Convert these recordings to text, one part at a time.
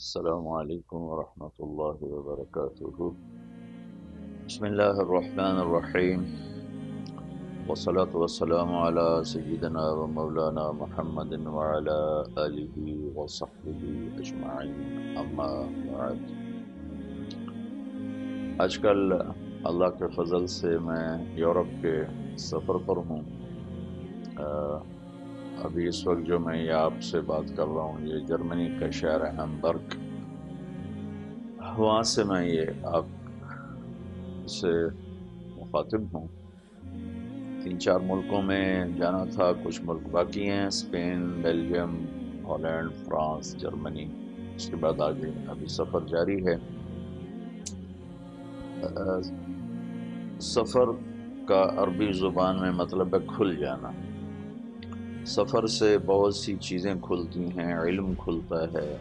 السلام علیکم ورحمۃ اللہ وبرکاتہ۔ بسم اللہ الرحمن الرحیم، والصلاة والسلام علی سیدنا و مولانا محمد وعلی آلہ وصحبہ اجمعین، اما بعد۔ آج کل اللہ کے فضل سے میں یورپ کے سفر پر ہوں۔ ابھی اس وقت جو میں یہ آپ سے بات کر رہا ہوں، یہ جرمنی کا شہر ہے ہیمبرگ۔ وہاں سے میں یہ آپ سے مخاطب ہوں۔ 3-4 ملکوں میں جانا تھا، کچھ ملک باقی ہیں: Spain, Belgium, Holland, France, Germany. اس کے بعد آگے ابھی سفر جاری ہے۔ سفر کا عربی زبان میں مطلب ہے کھل جانا۔ سفر سے بہت سی چیزیں کھلتی ہیں، علم کھلتا ہے،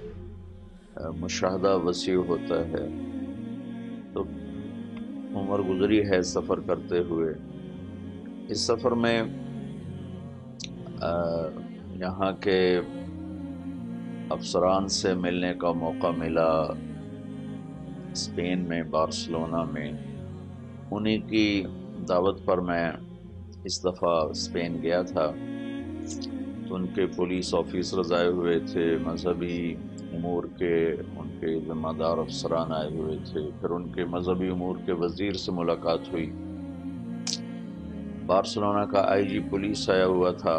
مشاہدہ وسیع ہوتا ہے۔ تو عمر گزری ہے سفر کرتے ہوئے۔ اس سفر میں یہاں کے افسران سے ملنے کا موقع ملا، اسپین میں، بارسلونا میں۔ انہی کی دعوت پر میں اس دفعہ اسپین گیا تھا۔ تو ان کے پولیس آفیسرز آئے ہوئے تھے، مذہبی امور کے ان کے ذمہ دار افسران آئے ہوئے تھے، پھر ان کے مذہبی امور کے وزیر سے ملاقات ہوئی۔ بارسلونا کا آئی جی پولیس آیا ہوا تھا۔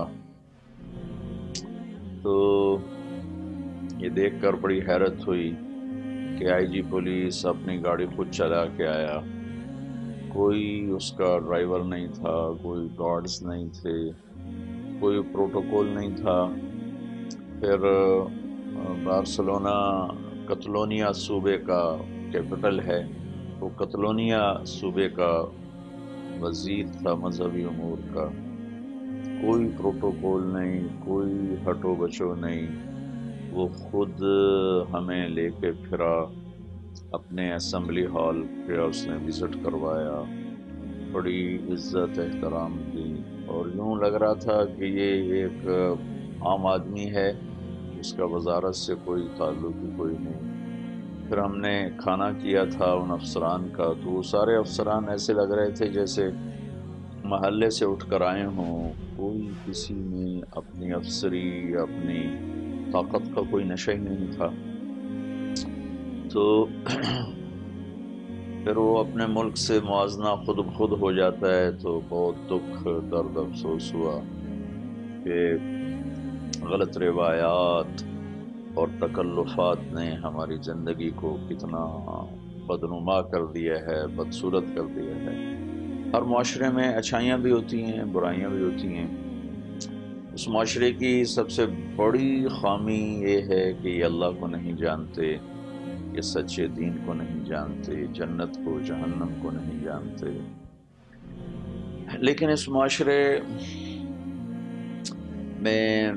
تو یہ دیکھ کر بڑی حیرت ہوئی کہ آئی جی پولیس اپنی گاڑی خود چلا کے آیا، کوئی اس کا ڈرائیور نہیں تھا، کوئی گارڈز نہیں تھے، کوئی پروٹوکول نہیں تھا۔ پھر بارسلونا کتلونیا صوبے کا کیپٹل ہے، وہ کتلونیا صوبے کا وزیر تھا مذہبی امور کا۔ کوئی پروٹوکول نہیں، کوئی ہٹو بچو نہیں، وہ خود ہمیں لے کے پھرا، اپنے اسمبلی ہال پہ اس نے وزٹ کروایا، بڑی عزت احترام دی، اور یوں لگ رہا تھا کہ یہ ایک عام آدمی ہے، اس کا وزارت سے کوئی تعلق ہی کوئی نہیں۔ پھر ہم نے کھانا کیا تھا ان افسران کا، تو وہ سارے افسران ایسے لگ رہے تھے جیسے محلے سے اٹھ کر آئے ہوں، کوئی کسی میں اپنی افسری، اپنی طاقت کا کوئی نشہ ہی نہیں تھا۔ تو پھر وہ اپنے ملک سے موازنہ خود بخود ہو جاتا ہے، تو بہت دکھ، درد، افسوس ہوا کہ غلط روایات اور تکلفات نے ہماری زندگی کو کتنا بدنما کر دیا ہے، بدصورت کر دیا ہے۔ ہر معاشرے میں اچھائیاں بھی ہوتی ہیں، برائیاں بھی ہوتی ہیں۔ اس معاشرے کی سب سے بڑی خامی یہ ہے کہ یہ اللہ کو نہیں جانتے، یہ سچے دین کو نہیں جانتے، جنت کو، جہنم کو نہیں جانتے۔ لیکن اس معاشرے میں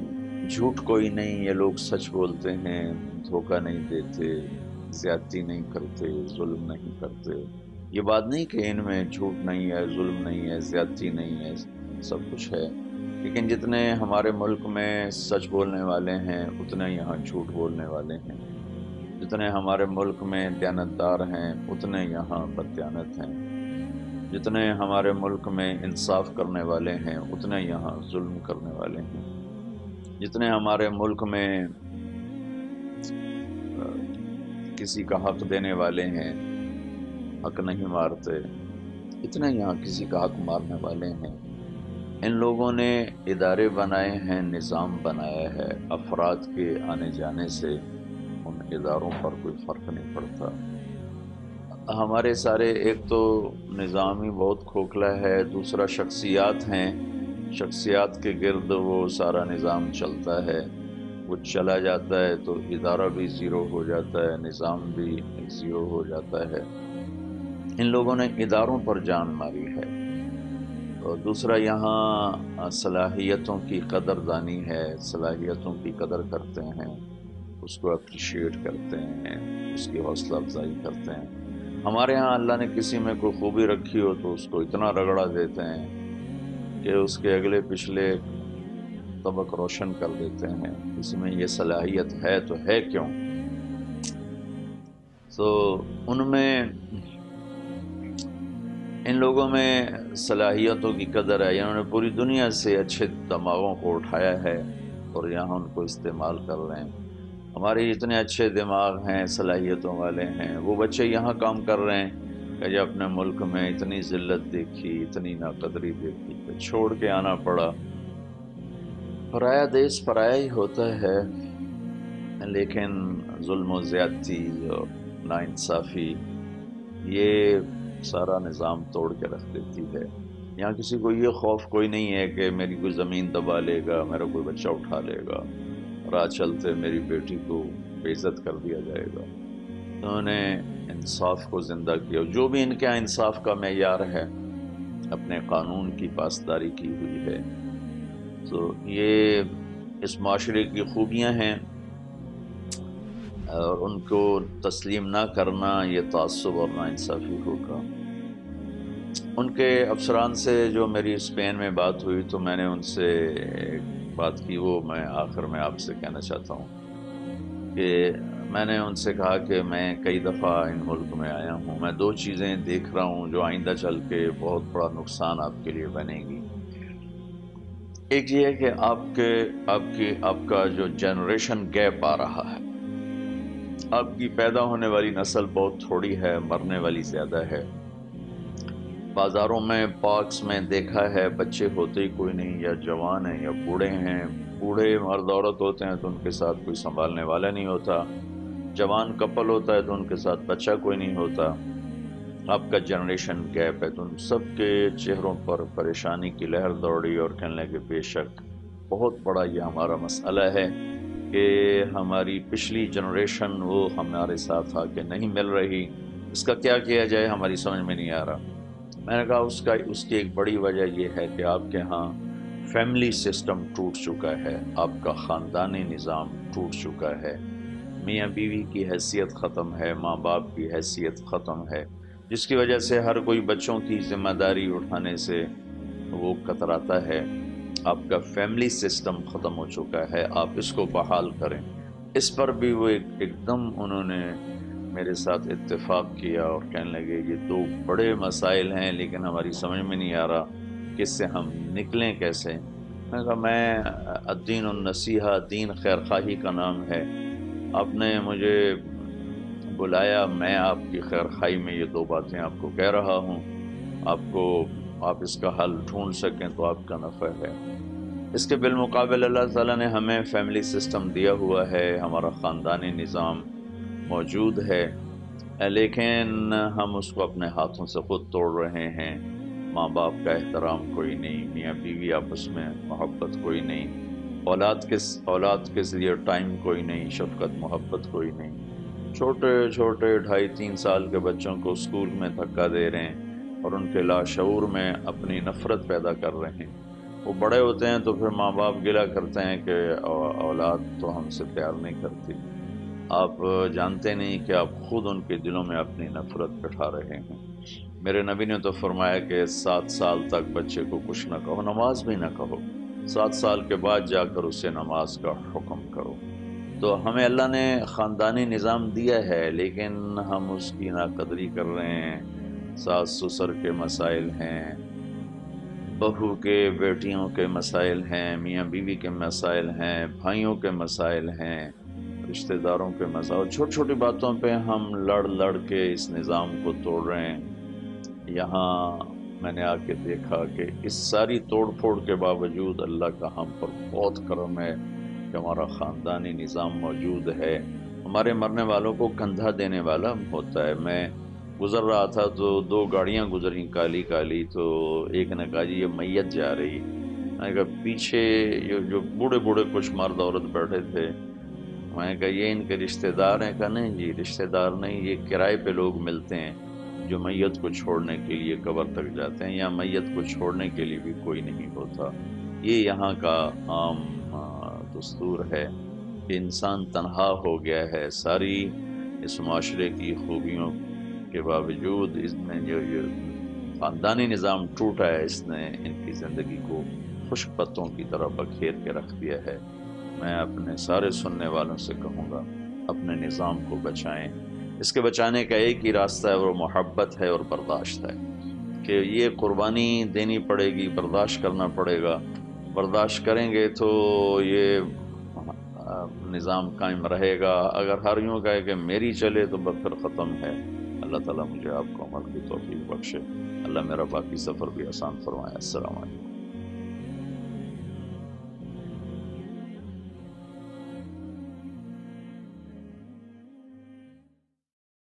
جھوٹ کوئی نہیں، یہ لوگ سچ بولتے ہیں، دھوکہ نہیں دیتے، زیادتی نہیں کرتے، ظلم نہیں کرتے۔ یہ بات نہیں کہ ان میں جھوٹ نہیں ہے، ظلم نہیں ہے، زیادتی نہیں ہے، سب کچھ ہے۔ لیکن جتنے ہمارے ملک میں سچ بولنے والے ہیں، اتنے یہاں جھوٹ بولنے والے ہیں۔ جتنے ہمارے ملک میں دیانتدار ہیں، اتنے یہاں بددیانت ہیں۔ جتنے ہمارے ملک میں انصاف کرنے والے ہیں، اتنے یہاں ظلم کرنے والے ہیں۔ جتنے ہمارے ملک میں کسی کا حق دینے والے ہیں، حق نہیں مارتے، اتنے یہاں کسی کا حق مارنے والے ہیں۔ ان لوگوں نے ادارے بنائے ہیں، نظام بنایا ہے، افراد کے آنے جانے سے ان اداروں پر کوئی فرق نہیں پڑتا۔ ہمارے سارے، ایک تو نظام ہی بہت کھوکھلا ہے، دوسرا شخصیات ہیں، شخصیات کے گرد وہ سارا نظام چلتا ہے۔ وہ چلا جاتا ہے تو ادارہ بھی زیرو ہو جاتا ہے، نظام بھی زیرو ہو جاتا ہے۔ ان لوگوں نے اداروں پر جان ماری ہے۔ اور دوسرا، یہاں صلاحیتوں کی قدر دانی ہے، صلاحیتوں کی قدر کرتے ہیں، اس کو اپریشیٹ کرتے ہیں، اس کی حوصلہ افزائی کرتے ہیں۔ ہمارے ہاں اللہ نے کسی میں کوئی خوبی رکھی ہو تو اس کو اتنا رگڑا دیتے ہیں کہ اس کے اگلے پچھلے طبق روشن کر دیتے ہیں۔ اس میں یہ صلاحیت ہے تو ہے کیوں؟ تو ان میں ان لوگوں میں صلاحیتوں کی قدر ہے، انہوں نے پوری دنیا سے اچھے دماغوں کو اٹھایا ہے اور یہاں ان کو استعمال کر رہے ہیں۔ ہمارے اتنے اچھے دماغ ہیں، صلاحیتوں والے ہیں، وہ بچے یہاں کام کر رہے ہیں کہ جب اپنے ملک میں اتنی ذلت دیکھی، اتنی ناقدری دیکھی کہ چھوڑ کے آنا پڑا۔ پرایا دیس پرایا ہی ہوتا ہے، لیکن ظلم و زیادتی اور ناانصافی یہ سارا نظام توڑ کے رکھ دیتی ہے۔ یہاں کسی کو یہ خوف کوئی نہیں ہے کہ میری کوئی زمین دبا لے گا، میرا کوئی بچہ اٹھا لے گا، راہ چلتے میری بیٹی کو بے عزت کر دیا جائے گا۔ انہوں نے انصاف کو زندہ کیا، جو بھی ان کے یہاں انصاف کا معیار ہے اپنے قانون کی پاسداری کی ہوئی ہے۔ تو یہ اس معاشرے کی خوبیاں ہیں، اور ان کو تسلیم نہ کرنا یہ تعصب اور ناانصافی ہوگا۔ ان کے افسران سے جو میری اسپین میں بات ہوئی تو میں نے ان سے ایک بات کی، وہ میں آخر میں آپ سے کہنا چاہتا ہوں کہ میں نے ان سے کہا کہ میں کئی دفعہ ان ملک میں آیا ہوں، میں دو چیزیں دیکھ رہا ہوں جو آئندہ چل کے بہت بڑا نقصان آپ کے لیے بنے گی۔ ایک یہ ہے کہ آپ کا جو جنریشن گیپ آ رہا ہے، آپ کی پیدا ہونے والی نسل بہت تھوڑی ہے، مرنے والی زیادہ ہے۔ بازاروں میں، پارکس میں دیکھا ہے بچے ہوتے ہی کوئی نہیں، یا جوان ہیں یا بوڑھے ہیں۔ بوڑھے مرد عورت ہوتے ہیں تو ان کے ساتھ کوئی سنبھالنے والا نہیں ہوتا، جوان کپل ہوتا ہے تو ان کے ساتھ بچہ کوئی نہیں ہوتا۔ آپ کا جنریشن گیپ ہے، تو ان سب کے چہروں پر پریشانی کی لہر دوڑی اور کہنے لگے بے شک بہت بڑا یہ ہمارا مسئلہ ہے کہ ہماری پچھلی جنریشن وہ ہمارے ساتھ آ کے نہیں مل رہی، اس کا کیا کیا جائے ہماری سمجھ میں نہیں آ رہا۔ میں نے کہا اس کی ایک بڑی وجہ یہ ہے کہ آپ کے ہاں فیملی سسٹم ٹوٹ چکا ہے، آپ کا خاندانی نظام ٹوٹ چکا ہے، میاں بیوی کی حیثیت ختم ہے، ماں باپ کی حیثیت ختم ہے، جس کی وجہ سے ہر کوئی بچوں کی ذمہ داری اٹھانے سے وہ کتراتا ہے۔ آپ کا فیملی سسٹم ختم ہو چکا ہے، آپ اس کو بحال کریں۔ اس پر بھی وہ ایک دم انہوں نے میرے ساتھ اتفاق کیا اور کہنے لگے یہ دو بڑے مسائل ہیں لیکن ہماری سمجھ میں نہیں آ رہا کہ اس سے ہم نکلیں کیسے۔ میں نے کہا میں الدین النصیحہ، دین خیر خواہی کا نام ہے، آپ نے مجھے بلایا، میں آپ کی خیر خواہی میں یہ دو باتیں آپ کو کہہ رہا ہوں، آپ اس کا حل ڈھونڈ سکیں تو آپ کا نفع ہے۔ اس کے بالمقابل اللہ تعالیٰ نے ہمیں فیملی سسٹم دیا ہوا ہے، ہمارا خاندانی نظام موجود ہے، لیکن ہم اس کو اپنے ہاتھوں سے خود توڑ رہے ہیں۔ ماں باپ کا احترام کوئی نہیں، میاں بیوی آپس میں محبت کوئی نہیں، اولاد کے لیے ٹائم کوئی نہیں، شفقت محبت کوئی نہیں۔ چھوٹے چھوٹے 2.5-3 سال کے بچوں کو اسکول میں دھکا دے رہے ہیں اور ان کے لاشعور میں اپنی نفرت پیدا کر رہے ہیں۔ وہ بڑے ہوتے ہیں تو پھر ماں باپ گلہ کرتے ہیں کہ اولاد تو ہم سے پیار نہیں کرتی۔ آپ جانتے نہیں کہ آپ خود ان کے دلوں میں اپنی نفرت بٹھا رہے ہیں۔ میرے نبی نے تو فرمایا کہ 7 سال تک بچے کو کچھ نہ کہو، نماز بھی نہ کہو، 7 سال کے بعد جا کر اسے نماز کا حکم کرو۔ تو ہمیں اللہ نے خاندانی نظام دیا ہے لیکن ہم اس کی ناقدری کر رہے ہیں۔ ساس سسر کے مسائل ہیں، بہو کے بیٹیوں کے مسائل ہیں، میاں بیوی کے مسائل ہیں، بھائیوں کے مسائل ہیں، رشتہ داروں کے مسائل، چھوٹی چھوٹی باتوں پہ ہم لڑ کے اس نظام کو توڑ رہے ہیں۔ یہاں میں نے آ کے دیکھا کہ اس ساری توڑ پھوڑ کے باوجود اللہ کا ہم پر بہت کرم ہے کہ ہمارا خاندانی نظام موجود ہے۔ ہمارے مرنے والوں کو کندھا دینے والا ہوتا ہے۔ میں گزر رہا تھا تو 2 گاڑیاں گزری کالی کالی، تو ایک نے کہا جی یہ میت جا رہی، میں نے کہا پیچھے جو بوڑھے بوڑھے کچھ مرد عورت بیٹھے تھے، میں نے کہا یہ ان کے رشتہ دار ہیں؟ کہا نہیں جی رشتہ دار نہیں، یہ کرائے پہ لوگ ملتے ہیں جو میت کو چھوڑنے کے لیے قبر تک جاتے ہیں، یا میت کو چھوڑنے کے لیے بھی کوئی نہیں ہوتا۔ یہ یہاں کا عام دستور ہے کہ انسان تنہا ہو گیا ہے، ساری اس معاشرے کی خوبیوں کے باوجود اس میں جو یہ خاندانی نظام ٹوٹا ہے، اس نے ان کی زندگی کو خشک پتوں کی طرح بکھیر کے رکھ دیا ہے۔ میں اپنے سارے سننے والوں سے کہوں گا اپنے نظام کو بچائیں، اس کے بچانے کا ایک ہی راستہ ہے، اور محبت ہے اور برداشت ہے، کہ یہ قربانی دینی پڑے گی، برداشت کرنا پڑے گا۔ برداشت کریں گے تو یہ نظام قائم رہے گا۔ اگر ہر یوں کہے کہ میری چلے تو بس پھر ختم ہے۔ اللہ تعالیٰ مجھے آپ کو عمل کی توفیق بخشے۔ اللہ میرا باقی سفر بھی آسان فرمائے۔ السلام علیکم۔